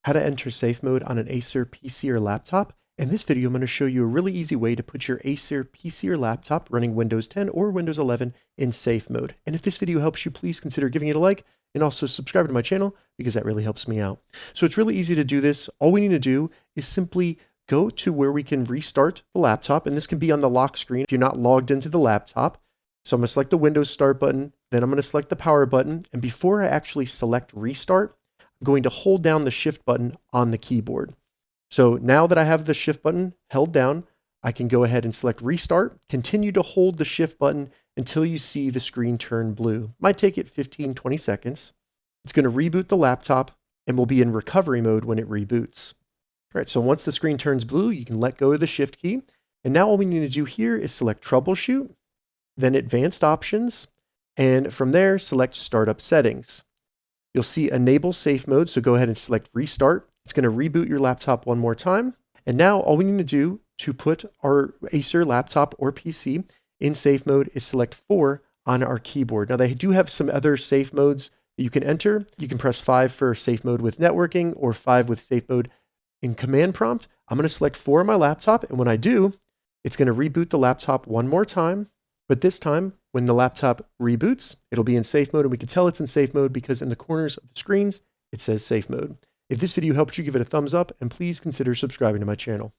how to enter safe mode on an Acer PC or laptop. In this video, I'm going to show you a really easy way to put your Acer PC or laptop running Windows 10 or Windows 11 in safe mode. And if this video helps you, please consider giving it a like and also subscribe to my channel because that really helps me out. So it's really easy to do this. All we need to do is simply go to where we can restart the laptop, and this can be on the lock screen if you're not logged into the laptop. So I'm going to select the Windows Start button, then I'm going to select the Power button, and before I actually select Restart, I'm going to hold down the Shift button on the keyboard. So now that I have the Shift button held down, I can go ahead and select Restart, continue to hold the Shift button until you see the screen turn blue. Might take it 15-20 seconds. It's going to reboot the laptop and will be in recovery mode when it reboots. All right, so once the screen turns blue, you can let go of the Shift key. And now all we need to do here is select Troubleshoot, then Advanced Options, and from there, select Startup Settings. You'll see Enable Safe Mode, so go ahead and select Restart. It's going to reboot your laptop one more time. And now all we need to do to put our Acer laptop or PC in safe mode is select 4 on our keyboard. Now they do have some other safe modes that you can enter. You can press 5 for safe mode with networking or 5 with safe mode in command prompt. I'm going to select 4 on my laptop, and when I do, it's going to reboot the laptop one more time. But this time, when the laptop reboots, it'll be in safe mode, and we can tell it's in safe mode because in the corners of the screens, it says safe mode. If this video helped you, give it a thumbs up, and please consider subscribing to my channel.